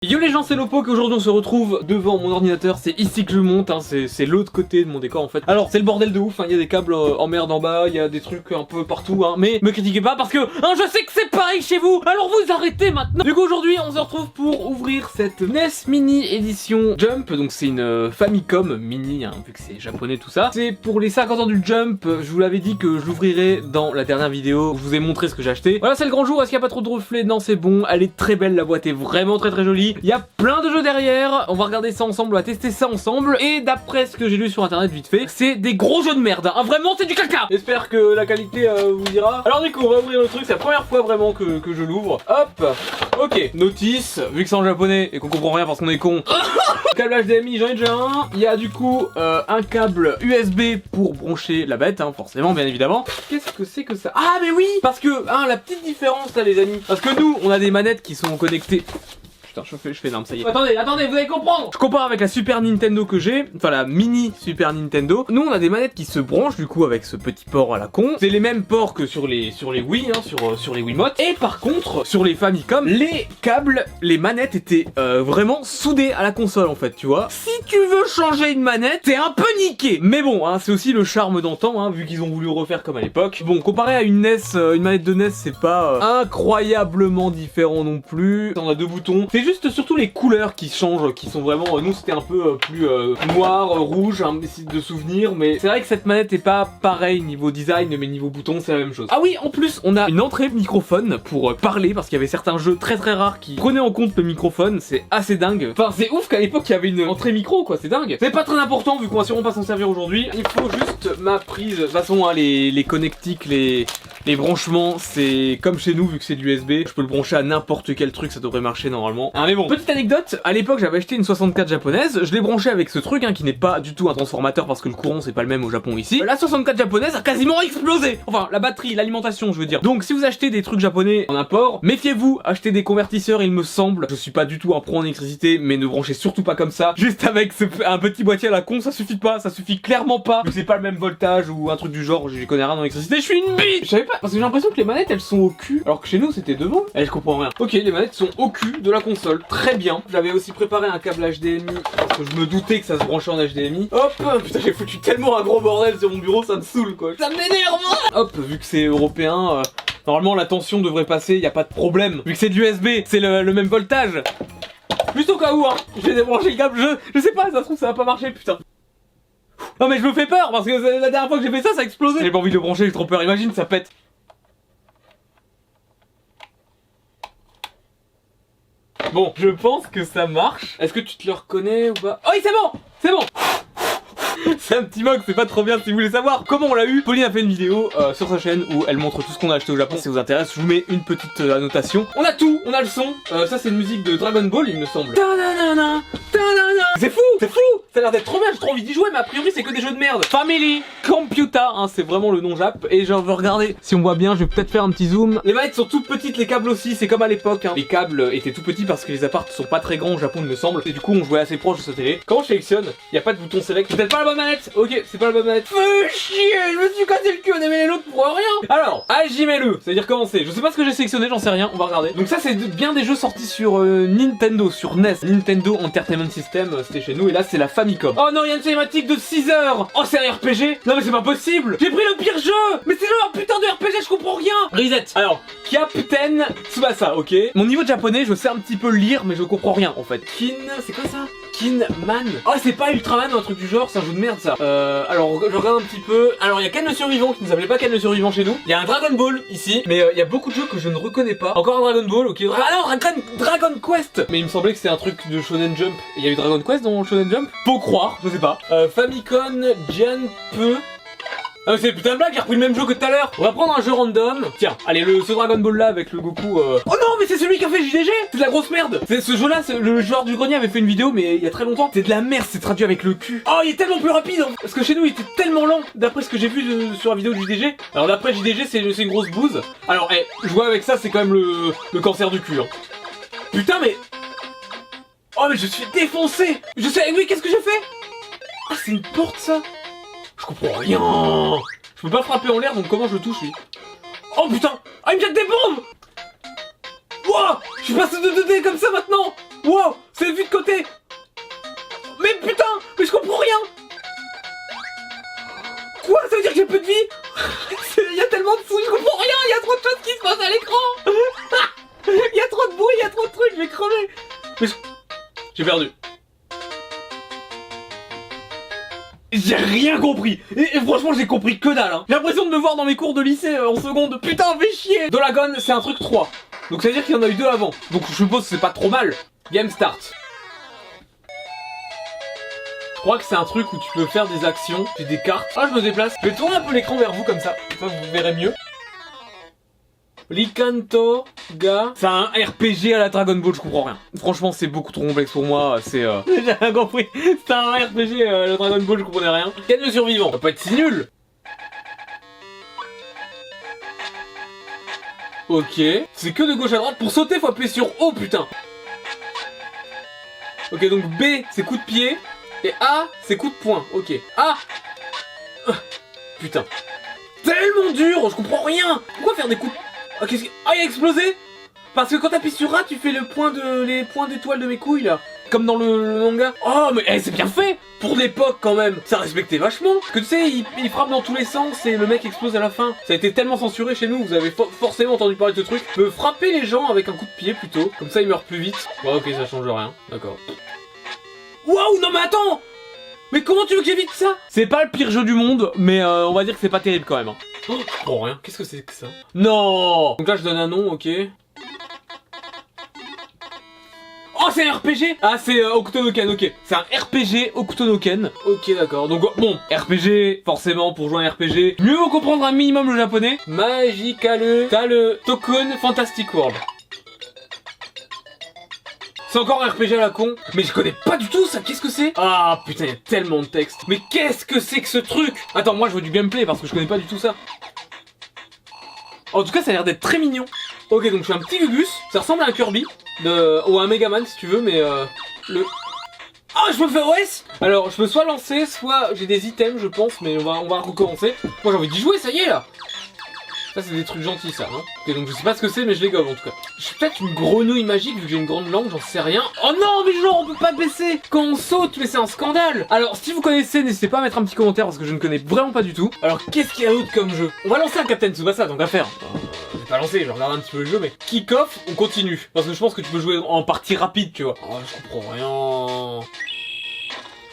Yo les gens, c'est Lopo, qu'aujourd'hui on se retrouve devant mon ordinateur, c'est ici que je monte, hein, c'est l'autre côté de mon décor en fait. Alors c'est le bordel de ouf, hein, il y a des câbles en merde en bas, il y a des trucs un peu partout, hein, mais me critiquez pas parce que je sais que c'est pareil chez vous, alors vous arrêtez maintenant. Du coup aujourd'hui on se retrouve pour ouvrir cette NES Mini édition Jump, donc c'est une Famicom Mini, hein, vu que c'est japonais tout ça. C'est pour les 50 ans du Jump, je vous l'avais dit que je l'ouvrirai dans la dernière vidéo, je vous ai montré ce que j'ai acheté. Voilà, c'est le grand jour, est-ce qu'il n'y a pas trop de reflets? Non, c'est bon, elle est très belle, la boîte est vraiment très jolie. Il y a plein de jeux derrière, on va regarder ça ensemble, on va tester ça ensemble. Et d'après ce que j'ai lu sur internet vite fait, c'est des gros jeux de merde, hein. Vraiment c'est du caca. J'espère que la qualité vous ira. Alors du coup on va ouvrir le truc, c'est la première fois vraiment que je l'ouvre. Hop, ok, notice, vu que c'est en japonais et qu'on comprend rien parce qu'on est con. Câble HDMI, j'en ai déjà un. Il y a du coup un câble USB pour brancher la bête, hein, forcément bien évidemment. Qu'est-ce que c'est que ça? Ah mais oui, parce que la petite différence là les amis, parce que nous on a des manettes qui sont connectées. Putain, je fais énorme, ça y est. Attendez, vous allez comprendre. Je compare avec la Super Nintendo que j'ai, enfin la mini Super Nintendo. Nous, on a des manettes qui se branchent du coup avec ce petit port à la con. C'est les mêmes ports que sur les Wii, hein, sur les Wiimote. Et par contre, sur les Famicom, les câbles, les manettes étaient vraiment soudées à la console en fait, tu vois. Si tu veux changer une manette, t'es un peu niqué. Mais bon, hein, c'est aussi le charme d'antan, hein, vu qu'ils ont voulu refaire comme à l'époque. Bon, comparé à une NES, une manette de NES, c'est pas incroyablement différent non plus. On a deux boutons. C'est juste surtout les couleurs qui changent, qui sont vraiment... nous c'était un peu plus noir, rouge, un site de souvenirs, mais c'est vrai que cette manette est pas pareil niveau design, mais niveau bouton c'est la même chose. Ah oui, en plus on a une entrée microphone pour parler, parce qu'il y avait certains jeux très rares qui prenaient en compte le microphone, c'est assez dingue. Enfin c'est ouf qu'à l'époque il y avait une entrée micro quoi, c'est dingue. C'est pas très important vu qu'on va sûrement pas s'en servir aujourd'hui. Il faut juste ma prise, de toute façon hein, les connectiques, les branchements, c'est comme chez nous vu que c'est de l'USB, je peux le brancher à n'importe quel truc, ça devrait marcher normalement. Mais bon, petite anecdote, à l'époque j'avais acheté une 64 japonaise, je l'ai branché avec ce truc hein, qui n'est pas du tout un transformateur parce que le courant c'est pas le même au Japon ici. La 64 japonaise a quasiment explosé, enfin la batterie, l'alimentation je veux dire. Donc si vous achetez des trucs japonais en import, méfiez-vous, achetez des convertisseurs il me semble. Je suis pas du tout un pro en électricité, mais ne branchez surtout pas comme ça, juste avec un petit boîtier à la con, ça suffit pas, ça suffit clairement pas. Vu que c'est pas le même voltage ou un truc du genre, je connais rien en électricité, je suis une bille. Je savais pas, parce que j'ai l'impression que les manettes elles sont au cul, alors que chez nous c'était devant. Je comprends rien. Ok, les manettes sont au cul de la console, très bien. J'avais aussi préparé un câble HDMI parce que je me doutais que ça se branchait en HDMI. Hop, putain j'ai foutu tellement un gros bordel sur mon bureau, ça me saoule quoi. Ça m'énerve. Hop, vu que c'est européen, normalement la tension devrait passer, y a pas de problème. Vu que c'est de l'USB, c'est le même voltage. Juste au cas où, hein, j'ai débranché le câble, je sais pas, ça se trouve ça va pas marcher, putain. Non mais je me fais peur parce que la dernière fois que j'ai fait ça, ça a explosé. J'ai pas envie de le brancher, j'ai trop peur, imagine ça pète. Bon, je pense que ça marche. Est-ce que tu te le reconnais ou pas? Oh oui, c'est bon! C'est bon! C'est un petit mug, c'est pas trop bien si vous voulez savoir comment on l'a eu. Pauline a fait une vidéo sur sa chaîne où elle montre tout ce qu'on a acheté au Japon. Si ça vous intéresse, je vous mets une petite annotation. On a tout, on a le son. Ça c'est une musique de Dragon Ball il me semble. C'est fou, c'est fou. Ça a l'air d'être trop bien, j'ai trop envie d'y jouer, mais a priori c'est que des jeux de merde. Family Computer, hein, c'est vraiment le nom Jap. Et j'en veux regarder. Si on voit bien, je vais peut-être faire un petit zoom. Les manettes sont toutes petites, les câbles aussi, c'est comme à l'époque. Hein. Les câbles étaient tout petits parce que les apparts sont pas très grands au Japon il me semble. Et du coup on jouait assez proche de sa télé. Quand je sélectionne, il y a pas de bouton select. Peut-être pas la bonne manette. Ok, c'est pas la bonne manette. Feu chier, je me suis cassé le cul, on a mis l'autre pour rien. Alors, Hajime-le, c'est-à-dire commencer. Je sais pas ce que j'ai sélectionné, j'en sais rien, on va regarder. Donc ça c'est bien des jeux sortis sur Nintendo, sur NES. Nintendo Entertainment System, c'était chez nous. Et là c'est la Famicom. Oh non, il y a une cinématique de 6 heures. Oh c'est un RPG. Non mais c'est pas possible. J'ai pris le pire jeu. Mais c'est le putain de RPG, je comprends rien. Reset. Alors, Captain Tsubasa, ok. Mon niveau de japonais, je sais un petit peu lire, mais je comprends rien en fait. C'est quoi ça? Man. Oh c'est pas Ultraman ou un truc du genre, c'est un jeu de merde ça. Alors je regarde un petit peu. Alors il y a Ken le survivant qui ne s'appelait pas Ken le survivant chez nous. Il y a un Dragon Ball ici, mais il y a beaucoup de jeux que je ne reconnais pas. Encore un Dragon Ball, ok. Alors un Dragon Quest. Mais il me semblait que c'était un truc de Shonen Jump. Il y a eu Dragon Quest dans Shonen Jump? Faut croire, je sais pas. Famicom Jump. Ah mais c'est putain de blague, j'ai repris le même jeu que tout à l'heure. On va prendre un jeu random. Tiens, allez ce Dragon Ball là avec le Goku Oh non mais c'est celui qui a fait JDG. C'est de la grosse merde. C'est ce jeu là, le joueur du grenier avait fait une vidéo mais il y a très longtemps. C'est de la merde, c'est traduit avec le cul. Oh il est tellement plus rapide hein. Parce que chez nous il était tellement lent. D'après ce que j'ai vu sur la vidéo de JDG. Alors d'après JDG c'est une grosse bouse. Alors jouer avec ça c'est quand même le cancer du cul hein. Putain mais oh mais je suis défoncé. Je sais, oui qu'est-ce que j'ai fait? Ah c'est une porte ça. Je comprends rien. Je peux pas frapper en l'air donc comment je le touche lui? Oh putain. Ah il me jette des bombes. Wouah. Je suis passé de 2D comme ça maintenant. Wow, c'est vu de côté. Mais putain, mais je comprends rien. Quoi, ça veut dire que j'ai peu de vie? Il y a tellement de sous, je comprends rien, il y a trop de choses qui se passent à l'écran. Il y a trop de bruit, il y a trop de trucs, je vais crever. Mais j'ai perdu. J'ai rien compris. Et franchement, j'ai compris que dalle. Hein. J'ai l'impression de me voir dans mes cours de lycée en seconde. Putain, fais chier. Dolagon, c'est un truc 3. Donc ça veut dire qu'il y en a eu 2 avant. Donc je suppose que c'est pas trop mal. Game start. Je crois que c'est un truc où tu peux faire des actions. J'ai des cartes. Ah, je me déplace. Je vais tourner un peu l'écran vers vous comme ça. Comme ça, vous verrez mieux. Likanto Ga. C'est un RPG à la Dragon Ball, je comprends rien. Franchement, c'est beaucoup trop complexe pour moi. C'est. J'ai rien compris. C'est un RPG à la Dragon Ball, je comprenais rien. Quel de survivant? Ça va pas être si nul. Ok. C'est que de gauche à droite. Pour sauter, faut appuyer sur O, putain. Ok, donc B, c'est coup de pied. Et A, c'est coup de poing. Ok. A. Putain. Tellement dur, je comprends rien. Pourquoi faire des coups de... Ah, qu'est-ce que... Ah, il a explosé. Parce que quand t'appuies sur A, tu fais le point de... les points d'étoile de mes couilles, là. Comme dans le manga. Oh, mais c'est bien fait. Pour l'époque, quand même. Ça respectait vachement. Parce que tu sais, il frappe dans tous les sens et le mec explose à la fin. Ça a été tellement censuré chez nous, vous avez forcément entendu parler de ce truc. Tu peux frapper les gens avec un coup de pied, plutôt. Comme ça, ils meurent plus vite. Bon, ok, ça change rien. D'accord. Waouh, non mais attends. Mais comment tu veux que j'évite ça? C'est pas le pire jeu du monde, mais on va dire que c'est pas terrible quand même. Hein. Oh, rien. Qu'est-ce que c'est que ça? Non. Donc là, je donne un nom, ok. Oh, c'est un RPG. Ah, c'est Hokuto no Ken, ok. C'est un RPG Hokuto no Ken. Ok, d'accord. Donc, bon, RPG, forcément, pour jouer un RPG, mieux vaut comprendre un minimum le japonais. Magical Tokun Fantastic World. C'est encore un RPG à la con, mais je connais pas du tout ça, qu'est-ce que c'est? Ah putain, il y a tellement de texte. Mais qu'est-ce que c'est que ce truc? Attends, moi je veux du gameplay parce que je connais pas du tout ça. En tout cas, ça a l'air d'être très mignon. Ok, donc je suis un petit Gugus, ça ressemble à un Kirby, ou à un Megaman si tu veux, mais le... Ah, je me fais OS. Alors, je peux soit lancer, soit j'ai des items, je pense, mais on va recommencer. Moi j'ai envie d'y jouer, ça y est là. Ça c'est des trucs gentils ça, hein. Ok, donc je sais pas ce que c'est mais je les gobe en tout cas. Je suis peut-être une grenouille magique vu que j'ai une grande langue, j'en sais rien. Oh non mais genre on peut pas baisser quand on saute, mais c'est un scandale. Alors si vous connaissez, n'hésitez pas à mettre un petit commentaire parce que je ne connais vraiment pas du tout. Alors qu'est-ce qu'il y a d'autre comme jeu? On va lancer un Captain Tsubasa, donc à faire. Je vais pas lancer, je regarde un petit peu le jeu, mais kick-off, on continue. Parce que je pense que tu peux jouer en partie rapide, tu vois. Oh, je comprends rien.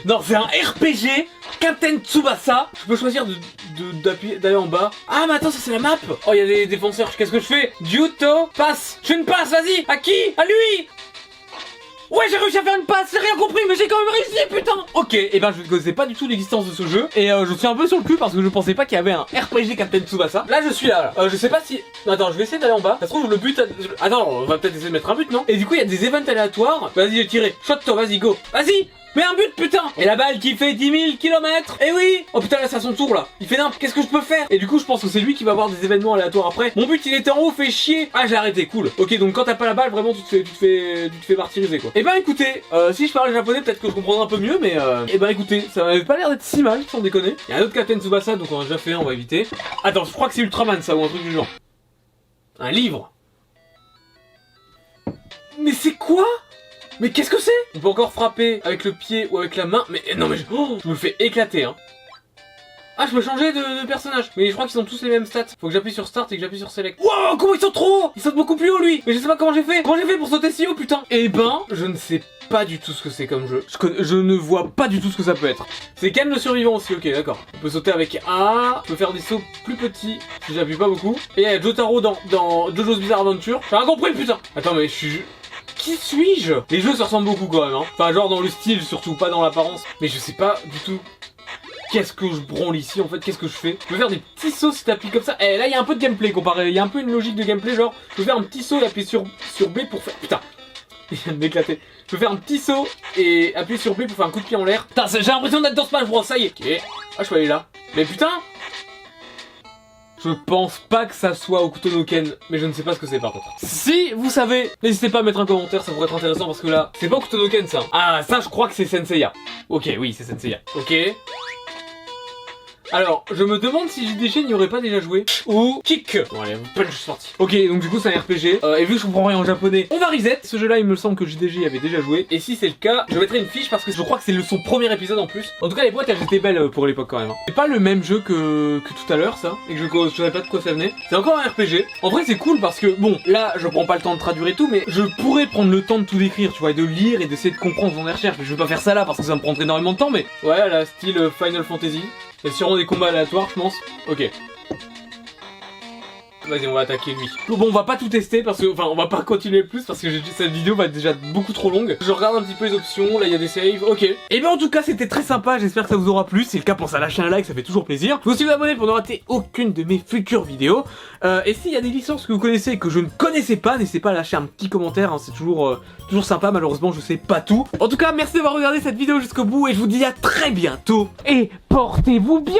Non, c'est un RPG Captain Tsubasa. Je peux choisir d'aller en bas. Ah, mais attends, ça c'est la map. Oh, il y a des défenseurs. Qu'est-ce que je fais? Gyuto, passe. Je fais une passe, vas-y. À qui? À lui. Ouais, j'ai réussi à faire une passe, j'ai rien compris, mais j'ai quand même réussi, putain. Ok, et ben je ne connaissais pas du tout l'existence de ce jeu. Et je suis un peu sur le cul parce que je pensais pas qu'il y avait un RPG Captain Tsubasa. Là, je suis là. Je sais pas si... Attends, je vais essayer d'aller en bas. Ça se trouve, le but... Attends, on va peut-être essayer de mettre un but, non? Et du coup, il y a des events aléatoires. Vas-y, j'ai tiré. Shot-toi, vas-y, go. Vas-y. Mais un but, putain. Et la balle qui fait 10 000 km. Eh oui. Oh putain, là c'est à son tour là. Il fait n'importe. Qu'est-ce que je peux faire? Et du coup je pense que c'est lui qui va avoir des événements aléatoires après. Mon but il était en haut, fait chier. Ah, j'ai arrêté, cool. Ok, donc quand t'as pas la balle, vraiment tu te fais martyriser quoi. Et ben écoutez, si je parlais japonais peut-être que je comprendrais un peu mieux. Mais et ben écoutez, ça m'avait pas l'air d'être si mal, sans déconner. Il y a un autre Captain Tsubasa, donc on a déjà fait un, on va éviter. Attends, je crois que c'est Ultraman ça, ou un truc du genre. Un livre. Mais c'est quoi? Mais qu'est-ce que c'est? On peut encore frapper avec le pied ou avec la main. Mais non mais je me fais éclater hein. Ah, je peux changer de personnage. Mais je crois qu'ils ont tous les mêmes stats. Faut que j'appuie sur Start et que j'appuie sur Select. Wow, comment ils sont trop hauts? Ils sautent beaucoup plus haut lui. Mais je sais pas comment j'ai fait. Comment j'ai fait pour sauter si haut, putain? Eh ben, je ne sais pas du tout ce que c'est comme jeu. Je ne vois pas du tout ce que ça peut être. C'est Ken le survivant aussi, ok d'accord. On peut sauter avec A. On peut faire des sauts plus petits si j'appuie pas beaucoup. Et il y a Jotaro dans Jojo's Bizarre Adventure. J'ai rien compris putain. Attends mais je suis... Qui suis-je? Les jeux se ressemblent beaucoup quand même hein. Enfin genre dans le style surtout, pas dans l'apparence. Mais je sais pas du tout. Qu'est-ce que je branle ici en fait? Qu'est-ce que je fais? Je peux faire des petits sauts si t'appuies comme ça. Et là il y a un peu de gameplay comparé. Il y a un peu une logique de gameplay genre. Je peux faire un petit saut et appuyer sur B pour faire... Putain. Il vient de m'éclater. Je peux faire un petit saut et appuyer sur B pour faire un coup de pied en l'air. Putain, j'ai l'impression d'être dans Smash Bros. Ça y est. Ok. Ah, je peux aller là. Mais putain. Je pense pas que ça soit Hokuto no Ken, mais je ne sais pas ce que c'est par contre. Si vous savez, n'hésitez pas à mettre un commentaire, ça pourrait être intéressant parce que là, c'est pas Hokuto no Ken ça. Ah, ça je crois que c'est Senseiya. Ok, oui, c'est Senseiya. Ok. Alors, je me demande si JDG n'y aurait pas déjà joué. Ou Kick. Bon allez, punch, je suis sorti. Ok, donc du coup c'est un RPG. Et vu que je comprends rien en japonais, on va reset. Ce jeu là il me semble que JDG y avait déjà joué. Et si c'est le cas, je mettrai une fiche parce que je crois que c'est son premier épisode en plus. En tout cas les boîtes elles étaient belles pour l'époque quand même. C'est pas le même jeu que tout à l'heure ça. Et que je savais pas de quoi ça venait. C'est encore un RPG. En vrai c'est cool parce que bon, là je prends pas le temps de traduire et tout, mais je pourrais prendre le temps de tout décrire, tu vois, et de lire et d'essayer de comprendre dans les recherches. Mais je vais pas faire ça là parce que ça me prendrait énormément de temps, mais ouais, là style Final Fantasy. Il y a sûrement des combats aléatoires, je pense. Ok. Vas-y, on va attaquer lui. Bon, on va pas tout tester parce que, enfin, on va pas continuer plus parce que cette vidéo va être déjà beaucoup trop longue. Je regarde un petit peu les options, là il y a des saves, ok. Et bien en tout cas, c'était très sympa, j'espère que ça vous aura plu. Si c'est le cas, pensez à lâcher un like, ça fait toujours plaisir. Vous aussi vous abonner pour ne rater aucune de mes futures vidéos. Et s'il y a des licences que vous connaissez et que je ne connaissais pas, n'hésitez pas à lâcher un petit commentaire, hein, c'est toujours sympa. Malheureusement, je sais pas tout. En tout cas, merci d'avoir regardé cette vidéo jusqu'au bout et je vous dis à très bientôt. Et portez-vous bien.